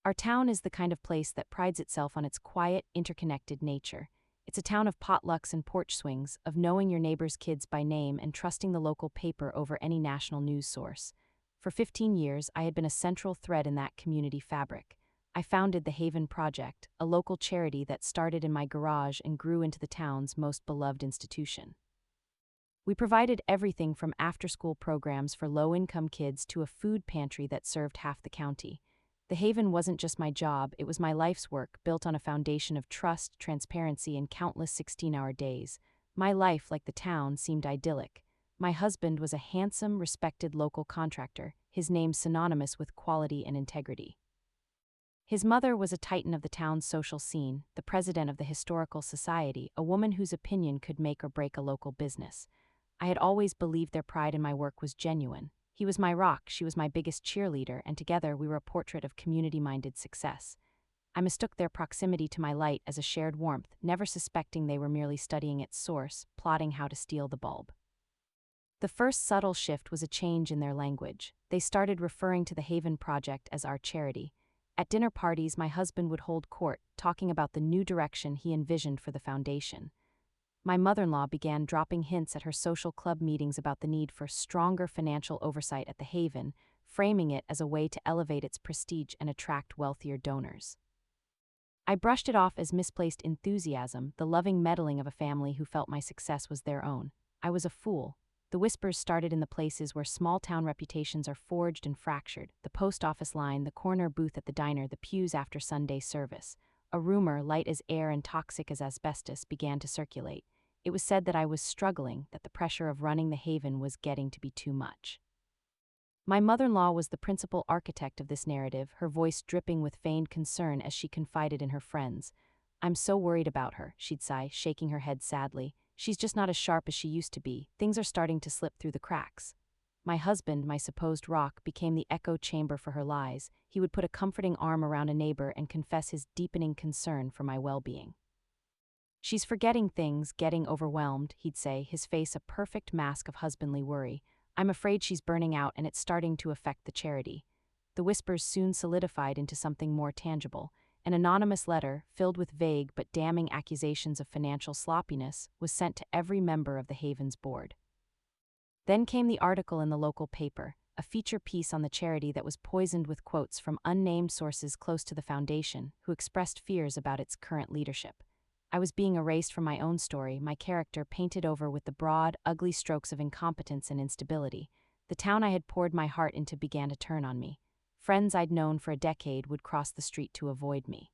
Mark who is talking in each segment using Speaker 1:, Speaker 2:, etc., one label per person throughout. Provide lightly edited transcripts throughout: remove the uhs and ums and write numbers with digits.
Speaker 1: Our town is the kind of place that prides itself on its quiet, interconnected nature. It's a town of potlucks and porch swings, of knowing your neighbor's kids by name and trusting the local paper over any national news source. For 15 years, I had been a central thread in that community fabric. I founded the Haven Project, a local charity that started in my garage and grew into the town's most beloved institution. We provided everything from after-school programs for low-income kids to a food pantry that served half the county. The Haven wasn't just my job, it was my life's work, built on a foundation of trust, transparency, and countless 16-hour days. My life, like the town, seemed idyllic. My husband was a handsome, respected local contractor, his name synonymous with quality and integrity. His mother was a titan of the town's social scene, the president of the Historical Society, a woman whose opinion could make or break a local business. I had always believed their pride in my work was genuine. He was my rock, she was my biggest cheerleader, and together we were a portrait of community-minded success. I mistook their proximity to my light as a shared warmth, never suspecting they were merely studying its source, plotting how to steal the bulb. The first subtle shift was a change in their language. They started referring to the Haven Project as our charity. At dinner parties, my husband would hold court, talking about the new direction he envisioned for the foundation. My mother-in-law began dropping hints at her social club meetings about the need for stronger financial oversight at the Haven, framing it as a way to elevate its prestige and attract wealthier donors. I brushed it off as misplaced enthusiasm, the loving meddling of a family who felt my success was their own. I was a fool. The whispers started in the places where small-town reputations are forged and fractured: the post office line, the corner booth at the diner, the pews after Sunday service. A rumor, light as air and toxic as asbestos, began to circulate. It was said that I was struggling, that the pressure of running the Haven was getting to be too much. My mother-in-law was the principal architect of this narrative, her voice dripping with feigned concern as she confided in her friends. "I'm so worried about her," she'd sigh, shaking her head sadly. "She's just not as sharp as she used to be. Things are starting to slip through the cracks." My husband, my supposed rock, became the echo chamber for her lies. He would put a comforting arm around a neighbor and confess his deepening concern for my well-being. "She's forgetting things, getting overwhelmed," he'd say, his face a perfect mask of husbandly worry. "I'm afraid she's burning out and it's starting to affect the charity." The whispers soon solidified into something more tangible. An anonymous letter, filled with vague but damning accusations of financial sloppiness, was sent to every member of the Haven's board. Then came the article in the local paper, a feature piece on the charity that was poisoned with quotes from unnamed sources close to the foundation, who expressed fears about its current leadership. I was being erased from my own story, my character painted over with the broad, ugly strokes of incompetence and instability. The town I had poured my heart into began to turn on me. Friends I'd known for a decade would cross the street to avoid me.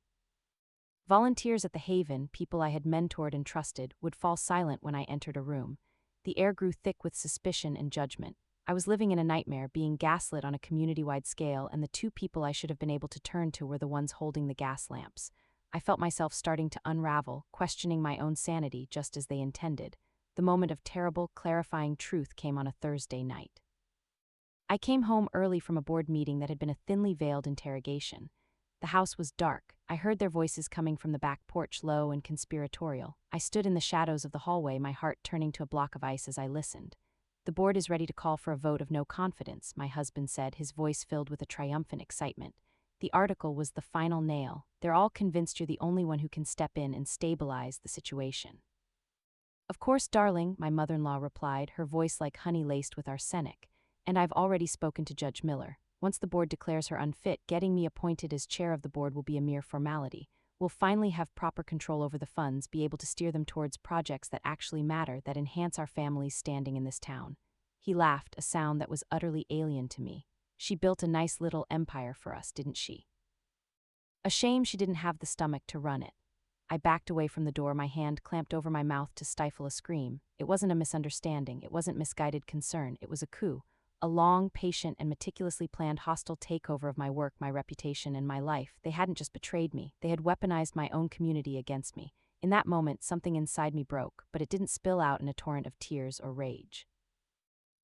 Speaker 1: Volunteers at the Haven, people I had mentored and trusted, would fall silent when I entered a room. The air grew thick with suspicion and judgment. I was living in a nightmare, being gaslit on a community-wide scale, and the two people I should have been able to turn to were the ones holding the gas lamps. I felt myself starting to unravel, questioning my own sanity just as they intended. The moment of terrible, clarifying truth came on a Thursday night. I came home early from a board meeting that had been a thinly veiled interrogation. The house was dark. I heard their voices coming from the back porch, low and conspiratorial. I stood in the shadows of the hallway, my heart turning to a block of ice as I listened. "The board is ready to call for a vote of no confidence," my husband said, his voice filled with a triumphant excitement. "The article was the final nail. They're all convinced you're the only one who can step in and stabilize the situation." "Of course, darling," my mother-in-law replied, her voice like honey laced with arsenic. "And I've already spoken to Judge Miller. Once the board declares her unfit, getting me appointed as chair of the board will be a mere formality. We'll finally have proper control over the funds, be able to steer them towards projects that actually matter, that enhance our family's standing in this town." He laughed, a sound that was utterly alien to me. "She built a nice little empire for us, didn't she? A shame she didn't have the stomach to run it." I backed away from the door, my hand clamped over my mouth to stifle a scream. It wasn't a misunderstanding, it wasn't misguided concern, it was a coup. A long, patient, and meticulously planned hostile takeover of my work, my reputation, and my life. They hadn't just betrayed me, they had weaponized my own community against me. In that moment, something inside me broke, but it didn't spill out in a torrent of tears or rage.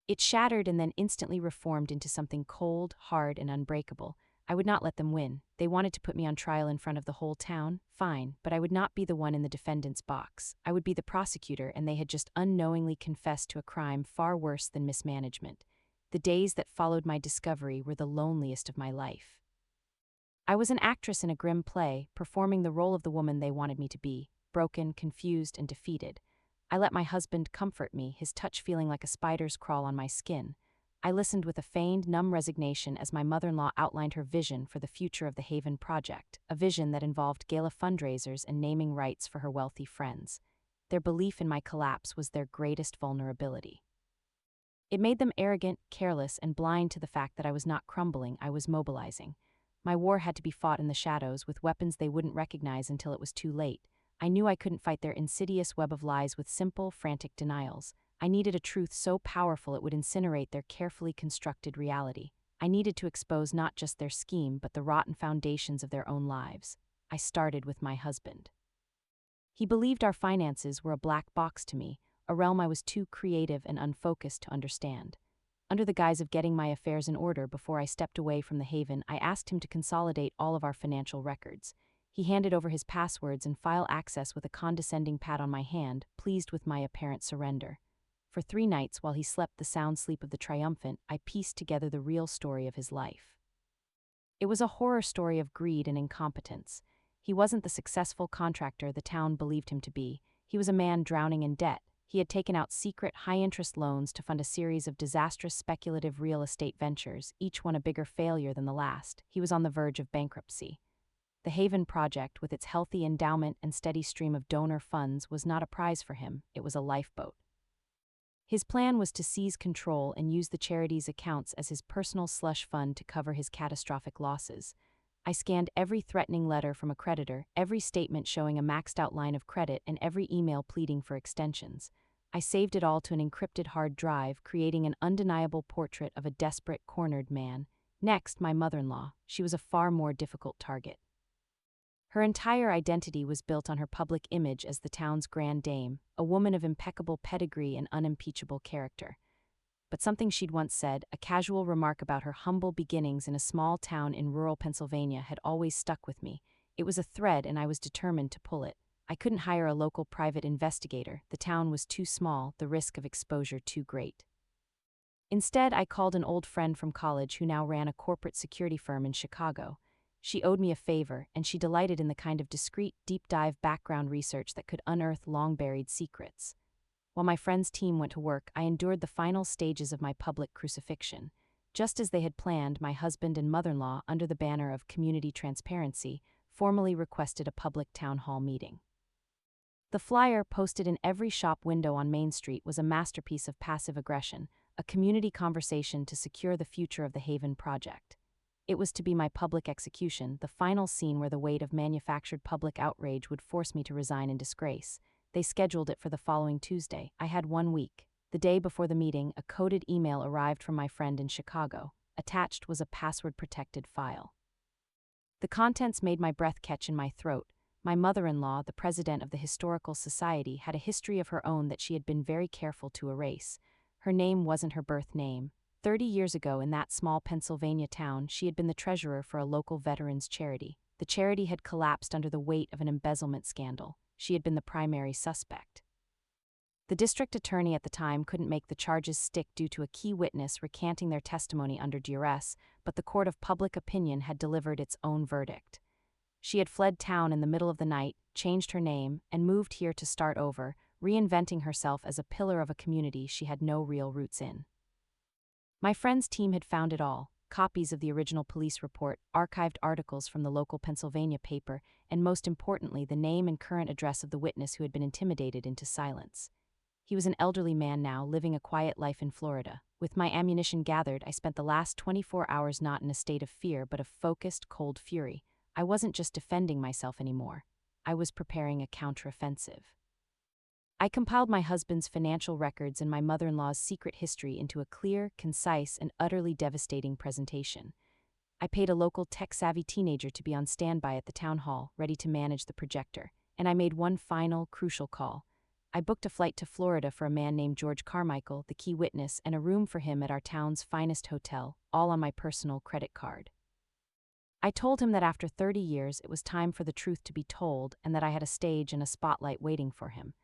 Speaker 1: It shattered and then instantly reformed into something cold, hard, and unbreakable. I would not let them win. They wanted to put me on trial in front of the whole town. Fine, but I would not be the one in the defendant's box. I would be the prosecutor, and they had just unknowingly confessed to a crime far worse than mismanagement. The days that followed my discovery were the loneliest of my life. I was an actress in a grim play, performing the role of the woman they wanted me to be, broken, confused, and defeated. I let my husband comfort me, his touch feeling like a spider's crawl on my skin. I listened with a feigned, numb resignation as my mother-in-law outlined her vision for the future of the Haven Project, a vision that involved gala fundraisers and naming rights for her wealthy friends. Their belief in my collapse was their greatest vulnerability. It made them arrogant, careless, and blind to the fact that I was not crumbling, I was mobilizing. My war had to be fought in the shadows with weapons they wouldn't recognize until it was too late. I knew I couldn't fight their insidious web of lies with simple, frantic denials. I needed a truth so powerful it would incinerate their carefully constructed reality. I needed to expose not just their scheme but the rotten foundations of their own lives. I started with my husband. He believed our finances were a black box to me, a realm I was too creative and unfocused to understand. Under the guise of getting my affairs in order before I stepped away from the Haven, I asked him to consolidate all of our financial records. He handed over his passwords and file access with a condescending pat on my hand, pleased with my apparent surrender. For 3 nights, while he slept the sound sleep of the triumphant, I pieced together the real story of his life. It was a horror story of greed and incompetence. He wasn't the successful contractor the town believed him to be. He was a man drowning in debt. He had taken out secret, high-interest loans to fund a series of disastrous speculative real estate ventures, each one a bigger failure than the last. He was on the verge of bankruptcy. The Haven Project, with its healthy endowment and steady stream of donor funds, was not a prize for him, it was a lifeboat. His plan was to seize control and use the charity's accounts as his personal slush fund to cover his catastrophic losses. I scanned every threatening letter from a creditor, every statement showing a maxed-out line of credit, and every email pleading for extensions. I saved it all to an encrypted hard drive, creating an undeniable portrait of a desperate, cornered man. Next, my mother-in-law. She was a far more difficult target. Her entire identity was built on her public image as the town's grand dame, a woman of impeccable pedigree and unimpeachable character. But something she'd once said, a casual remark about her humble beginnings in a small town in rural Pennsylvania, had always stuck with me. It was a thread, and I was determined to pull it. I couldn't hire a local private investigator. The town was too small, the risk of exposure too great. Instead, I called an old friend from college who now ran a corporate security firm in Chicago. She owed me a favor, and she delighted in the kind of discreet, deep-dive background research that could unearth long-buried secrets. While my friend's team went to work, I endured the final stages of my public crucifixion. Just as they had planned, my husband and mother-in-law, under the banner of community transparency, formally requested a public town hall meeting. The flyer, posted in every shop window on Main Street, was a masterpiece of passive aggression, a community conversation to secure the future of the Haven Project. It was to be my public execution, the final scene where the weight of manufactured public outrage would force me to resign in disgrace. They scheduled it for the following Tuesday. I had 1 week. The day before the meeting, a coded email arrived from my friend in Chicago. Attached was a password-protected file. The contents made my breath catch in my throat. My mother-in-law, the president of the Historical Society, had a history of her own that she had been very careful to erase. Her name wasn't her birth name. 30 years ago, in that small Pennsylvania town, she had been the treasurer for a local veterans charity. The charity had collapsed under the weight of an embezzlement scandal. She had been the primary suspect. The district attorney at the time couldn't make the charges stick due to a key witness recanting their testimony under duress, but the court of public opinion had delivered its own verdict. She had fled town in the middle of the night, changed her name, and moved here to start over, reinventing herself as a pillar of a community she had no real roots in. My friend's team had found it all: copies of the original police report, archived articles from the local Pennsylvania paper, and most importantly, the name and current address of the witness who had been intimidated into silence. He was an elderly man now, living a quiet life in Florida. With my ammunition gathered, I spent the last 24 hours not in a state of fear but of focused, cold fury. I wasn't just defending myself anymore. I was preparing a counteroffensive. I compiled my husband's financial records and my mother-in-law's secret history into a clear, concise, and utterly devastating presentation. I paid a local tech-savvy teenager to be on standby at the town hall, ready to manage the projector, and I made one final, crucial call. I booked a flight to Florida for a man named George Carmichael, the key witness, and a room for him at our town's finest hotel, all on my personal credit card. I told him that after 30 years it was time for the truth to be told, and that I had a stage and a spotlight waiting for him.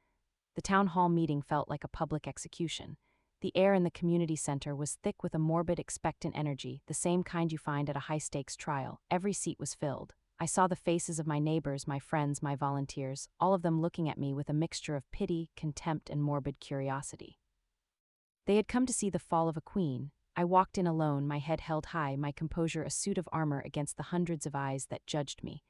Speaker 1: The town hall meeting felt like a public execution. The air in the community center was thick with a morbid, expectant energy, the same kind you find at a high-stakes trial. Every seat was filled. I saw the faces of my neighbors, my friends, my volunteers, all of them looking at me with a mixture of pity, contempt, and morbid curiosity. They had come to see the fall of a queen. I walked in alone, my head held high, my composure a suit of armor against the hundreds of eyes that judged me.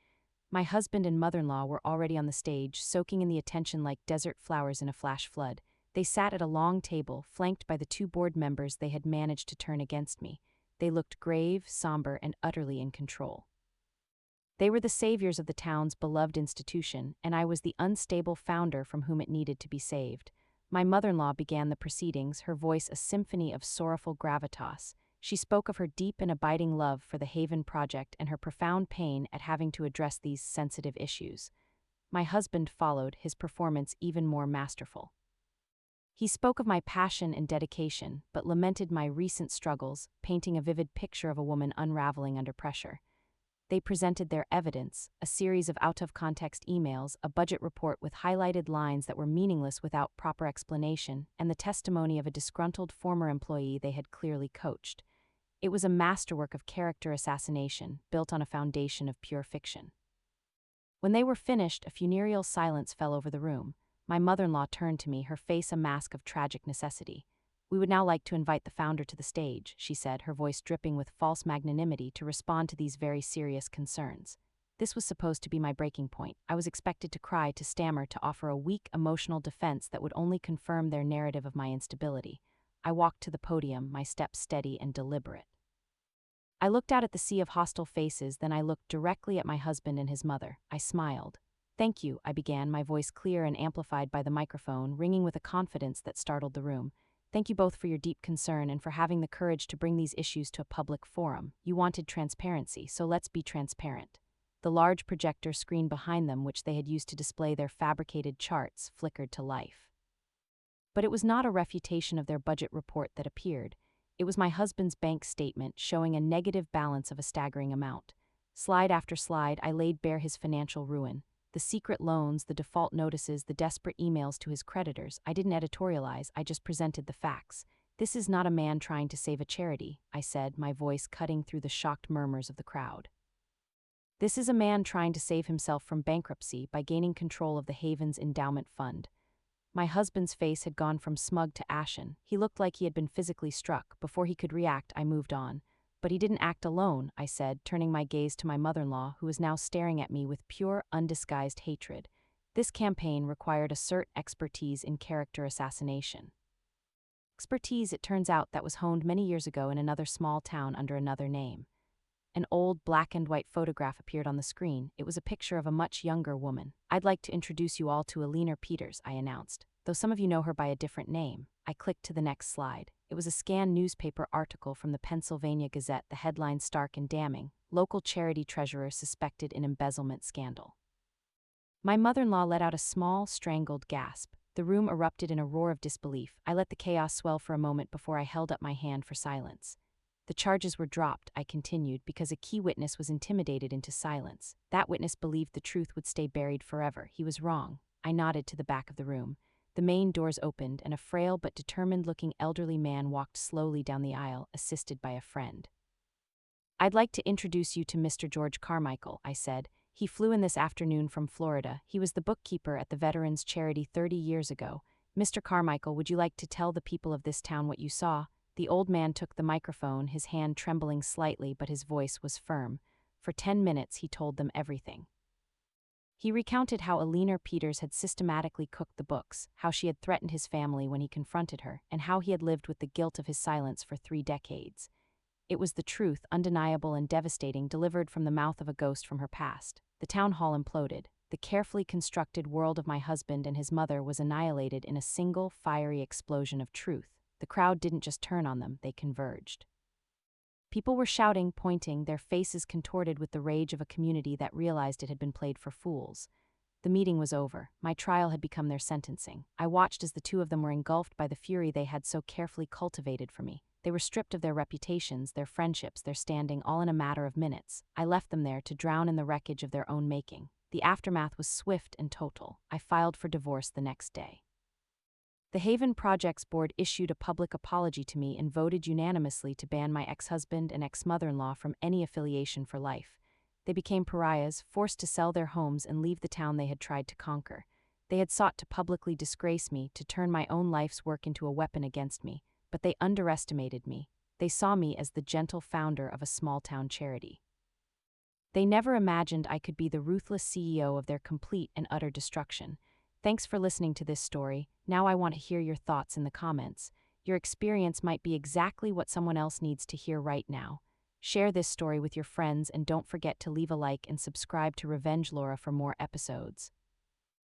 Speaker 1: My husband and mother-in-law were already on the stage, soaking in the attention like desert flowers in a flash flood. They sat at a long table, flanked by the two board members they had managed to turn against me. They looked grave, somber, and utterly in control. They were the saviors of the town's beloved institution, and I was the unstable founder from whom it needed to be saved. My mother-in-law began the proceedings, her voice a symphony of sorrowful gravitas. She spoke of her deep and abiding love for the Haven Project and her profound pain at having to address these sensitive issues. My husband followed, his performance even more masterful. He spoke of my passion and dedication, but lamented my recent struggles, painting a vivid picture of a woman unraveling under pressure. They presented their evidence, a series of out-of-context emails, a budget report with highlighted lines that were meaningless without proper explanation, and the testimony of a disgruntled former employee they had clearly coached. It was a masterwork of character assassination, built on a foundation of pure fiction. When they were finished, a funereal silence fell over the room. My mother-in-law turned to me, her face a mask of tragic necessity. "We would now like to invite the founder to the stage," she said, her voice dripping with false magnanimity to respond to these very serious concerns. This was supposed to be my breaking point. I was expected to cry, to stammer, to offer a weak, emotional defense that would only confirm their narrative of my instability. I walked to the podium, my steps steady and deliberate. I looked out at the sea of hostile faces, then I looked directly at my husband and his mother. I smiled. "Thank you," I began, my voice clear and amplified by the microphone, ringing with a confidence that startled the room. "Thank you both for your deep concern and for having the courage to bring these issues to a public forum. You wanted transparency, so let's be transparent." The large projector screen behind them, which they had used to display their fabricated charts, flickered to life. But it was not a refutation of their budget report that appeared. It was my husband's bank statement showing a negative balance of a staggering amount. Slide after slide, I laid bare his financial ruin. The secret loans, the default notices, the desperate emails to his creditors. I didn't editorialize, I just presented the facts. "This is not a man trying to save a charity," I said, my voice cutting through the shocked murmurs of the crowd. "This is a man trying to save himself from bankruptcy by gaining control of the Haven's endowment fund." My husband's face had gone from smug to ashen. He looked like he had been physically struck. Before he could react, I moved on. "But he didn't act alone," I said, turning my gaze to my mother-in-law, who was now staring at me with pure, undisguised hatred. "This campaign required a certain expertise in character assassination. Expertise, it turns out, that was honed many years ago in another small town under another name." An old black-and-white photograph appeared on the screen. It was a picture of a much younger woman. "I'd like to introduce you all to Alina Peters," I announced, "though some of you know her by a different name." I clicked to the next slide. It was a scanned newspaper article from the Pennsylvania Gazette, the headline stark and damning: "Local charity treasurer suspected in embezzlement scandal." My mother-in-law let out a small, strangled gasp. The room erupted in a roar of disbelief. I let the chaos swell for a moment before I held up my hand for silence. "The charges were dropped," I continued, "because a key witness was intimidated into silence. That witness believed the truth would stay buried forever. He was wrong." I nodded to the back of the room. The main doors opened, and a frail but determined-looking elderly man walked slowly down the aisle, assisted by a friend. "I'd like to introduce you to Mr. George Carmichael," I said. "He flew in this afternoon from Florida. He was the bookkeeper at the Veterans Charity 30 years ago. Mr. Carmichael, would you like to tell the people of this town what you saw?" The old man took the microphone, his hand trembling slightly, but his voice was firm. For 10 minutes he told them everything. He recounted how Alina Peters had systematically cooked the books, how she had threatened his family when he confronted her, and how he had lived with the guilt of his silence for 3 decades. It was the truth, undeniable and devastating, delivered from the mouth of a ghost from her past. The town hall imploded. The carefully constructed world of my husband and his mother was annihilated in a single, fiery explosion of truth. The crowd didn't just turn on them, they converged. People were shouting, pointing, their faces contorted with the rage of a community that realized it had been played for fools. The meeting was over. My trial had become their sentencing. I watched as the two of them were engulfed by the fury they had so carefully cultivated for me. They were stripped of their reputations, their friendships, their standing, all in a matter of minutes. I left them there to drown in the wreckage of their own making. The aftermath was swift and total. I filed for divorce the next day. The Haven Projects Board issued a public apology to me and voted unanimously to ban my ex-husband and ex-mother-in-law from any affiliation for life. They became pariahs, forced to sell their homes and leave the town they had tried to conquer. They had sought to publicly disgrace me, to turn my own life's work into a weapon against me, but they underestimated me. They saw me as the gentle founder of a small-town charity. They never imagined I could be the ruthless CEO of their complete and utter destruction. Thanks for listening to this story. Now I want to hear your thoughts in the comments. Your experience might be exactly what someone else needs to hear right now. Share this story with your friends and don't forget to leave a like and subscribe to Revenge Laura for more episodes.